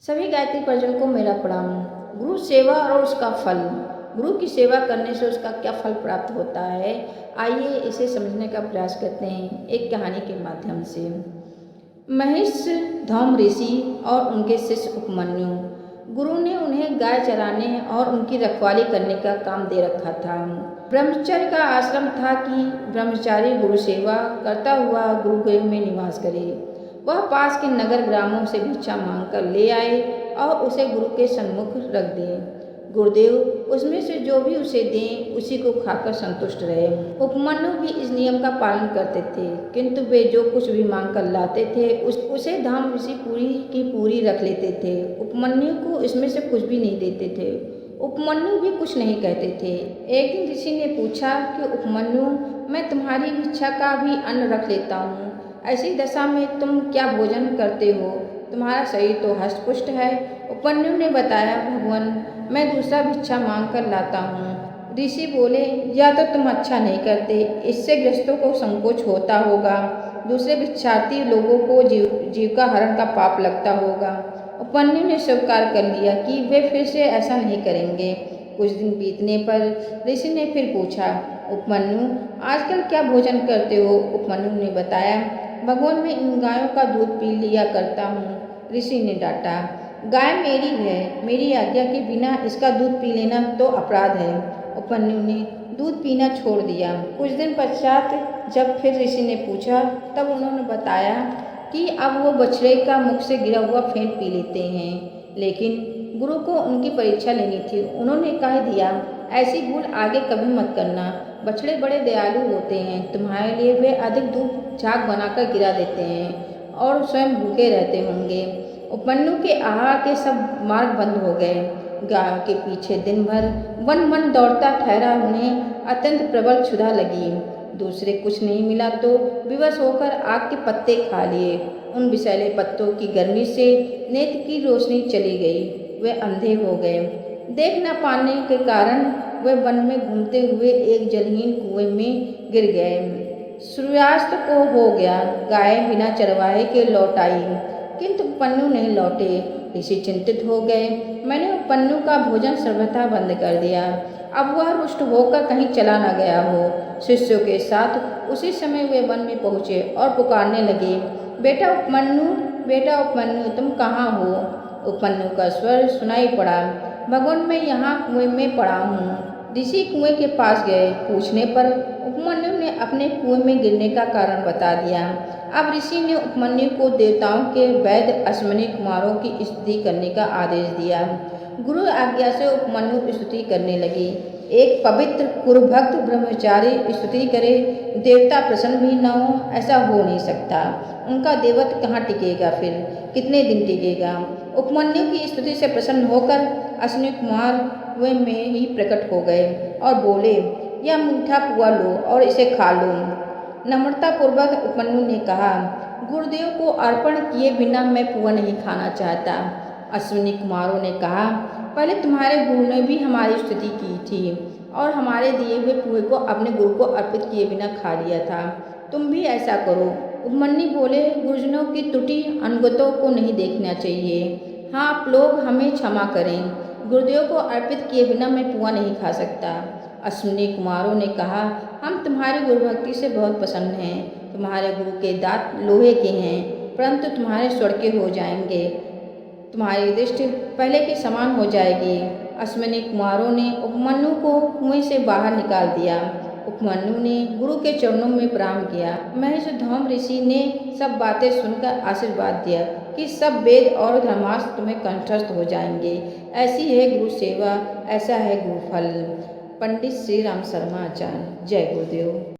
सभी गायत्री परिजन को मेरा प्रणाम। गुरु सेवा और उसका फल। गुरु की सेवा करने से उसका क्या फल प्राप्त होता है, आइए इसे समझने का प्रयास करते हैं एक कहानी के माध्यम से। महेश धौम ऋषि और उनके शिष्य उपमन्यु, गुरु ने उन्हें गाय चराने और उनकी रखवाली करने का काम दे रखा था। ब्रह्मचर्य का आश्रम था कि ब्रह्मचारी गुरु सेवा करता हुआ गुरुकुल में निवास करे। वह पास के नगर ग्रामों से भिक्षा मांगकर ले आए और उसे गुरु के सन्मुख रख दिए। गुरुदेव उसमें से जो भी उसे दें उसी को खाकर संतुष्ट रहे। उपमन्यु भी इस नियम का पालन करते थे, किंतु वे जो कुछ भी मांग कर लाते थे उसे धाम ऋषि पूरी की पूरी रख लेते थे। उपमन्यु को इसमें से कुछ भी नहीं देते थे। उपमन्यु भी कुछ नहीं कहते थे। एक दिन ऋषि ने पूछा कि उपमन्यु, मैं तुम्हारी भिक्षा का भी अन्न रख लेता हूँ, ऐसी दशा में तुम क्या भोजन करते हो? तुम्हारा शरीर तो हष्टपुष्ट है। उपमन्यु ने बताया, भगवान, मैं दूसरा भिक्षा मांग कर लाता हूँ। ऋषि बोले, या तो तुम अच्छा नहीं करते, इससे गृहस्थों को संकोच होता होगा, दूसरे भिक्षार्थी लोगों को जीविका हरण का पाप लगता होगा। उपमन्यु ने स्वीकार कर लिया कि वे फिर से ऐसा नहीं करेंगे। कुछ दिन बीतने पर ऋषि ने फिर पूछा, उपमन्यु, आजकल क्या भोजन करते हो? उपमन्यु ने बताया, भगवान, मैं इन गायों का दूध पी लिया करता हूँ। ऋषि ने डांटा, गाय मेरी है, मेरी आज्ञा के बिना इसका दूध पी लेना तो अपराध है। उपमन्यु ने दूध पीना छोड़ दिया। कुछ दिन पश्चात जब फिर ऋषि ने पूछा, तब उन्होंने बताया कि अब वो बछड़े का मुख से गिरा हुआ फेंट पी लेते हैं। लेकिन गुरु को उनकी परीक्षा लेनी थी। उन्होंने कह दिया, ऐसी भूल आगे कभी मत करना। बछड़े बड़े दयालु होते हैं, तुम्हारे लिए वे अधिक दूध झाग बनाकर गिरा देते हैं और स्वयं भूखे रहते होंगे। उपमन्यु के आहार के सब मार्ग बंद हो गए। गायों के पीछे दिन भर वन वन दौड़ता ठहरा। उन्हें अत्यंत प्रबल क्षुधा लगी। दूसरे कुछ नहीं मिला तो विवश होकर आग के पत्ते खा लिए। उन विषैले पत्तों की गर्मी से नेत्र की रोशनी चली गई। वे अंधे हो गए। देख न पाने के कारण वे वन में घूमते हुए एक जलहीन कुएं में गिर गए। सूर्यास्त को हो गया। गाय बिना चरवाहे के लौट आई, किंतु उपमन्यु नहीं लौटे। ऋषि चिंतित हो गए। मैंने उपमन्यु का भोजन सर्वथा बंद कर दिया। अब वह रुष्ट होकर कहीं चला न गया हो। शिष्यों के साथ उसी समय वे वन में पहुँचे और पुकारने लगे, बेटा उपमन्यु, बेटा उपमन्यु, तुम कहाँ हो? उपमन्यु का स्वर सुनाई पड़ा, भगवान, मैं यहाँ कुएं में पड़ा हूँ। ऋषि कुएं के पास गए। पूछने पर उपमन्यु ने अपने कुएं में गिरने का कारण बता दिया। अब ऋषि ने उपमन्यु को देवताओं के वैद्य अश्विनी कुमारों की स्तुति करने का आदेश दिया। गुरु आज्ञा से उपमन्यु स्तुति करने लगे। एक पवित्र कुरुभक्त ब्रह्मचारी स्तुति करे, देवता प्रसन्न भी न हो, ऐसा हो नहीं सकता। उनका देवत्व कहाँ टिकेगा? फिर कितने दिन टिकेगा? उपमन्यु की स्तुति से प्रसन्न होकर अश्विनी कुमार वे में ही प्रकट हो गए और बोले, यह मीठा पुआ लो और इसे खा लो। नम्रतापूर्वक उपमन्यु ने कहा, गुरुदेव को अर्पण किए बिना मैं पुआ नहीं खाना चाहता। अश्विनी कुमारों ने कहा, पहले तुम्हारे गुरु ने भी हमारी स्तुति की थी और हमारे दिए हुए पुए को अपने गुरु को अर्पित किए बिना खा लिया था। तुम भी ऐसा करो। उपमन्यु बोले, गुरुजनों की त्रुटि अनुगतों को नहीं देखना चाहिए। हाँ, आप लोग हमें क्षमा करें। गुरुदेव को अर्पित किए बिना मैं पुआ नहीं खा सकता। अश्विनी कुमारों ने कहा, हम तुम्हारी गुरुभक्ति से बहुत प्रसन्न हैं। तुम्हारे गुरु के दांत लोहे के हैं, परंतु तुम्हारे स्वर्ण के हो जाएंगे। तुम्हारी दृष्टि पहले के समान हो जाएगी। अश्विनी कुमारों ने उपमन्यु को कुएं से बाहर निकाल दिया। उपमन्यु ने गुरु के चरणों में प्रणाम किया। महेश धौम ऋषि ने सब बातें सुनकर आशीर्वाद दिया कि सब वेद और धर्मार्थ तुम्हें कंठस्थ हो जाएंगे। ऐसी है गुरु सेवा, ऐसा है गुरु फल। पंडित श्री राम शर्मा आचार्य। जय गुरुदेव।